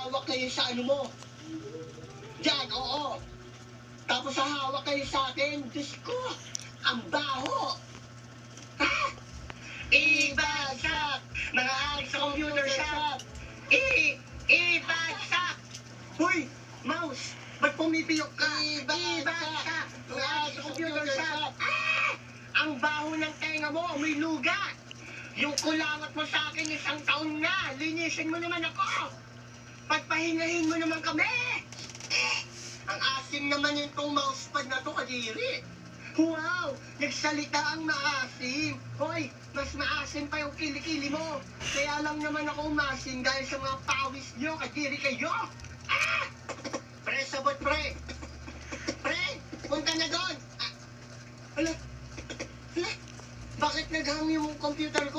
hawak kayo sa ano mo. Diyan, oo. Tapos hahawak kayo sa akin. Diyos ko, ang baho. Ha? Ibagsak! Mga ari sa computer shop! Ibagsak! Huy! Mouse! Ba't pumipiyok ka? Ibagsak! Mga ari sa computer shop! Ah! Ang baho ng tenga mo, may luga! Yung kulawat mo sa akin 1 taon na, linisin mo naman ako! Pagpahingahin mo naman kami! Ang asim naman itong mousepad na to, kadiri! Wow! Nagsalita ang maasim! Hoy! Mas maasim pa yung kilikili mo! Kaya lang naman ako umasim dahil sa mga pawis nyo, kadiri kayo! Ah! Pre, sabot pre! Pre! Punta na doon! Ah! Hala! Hala! Bakit naghang yung computer ko?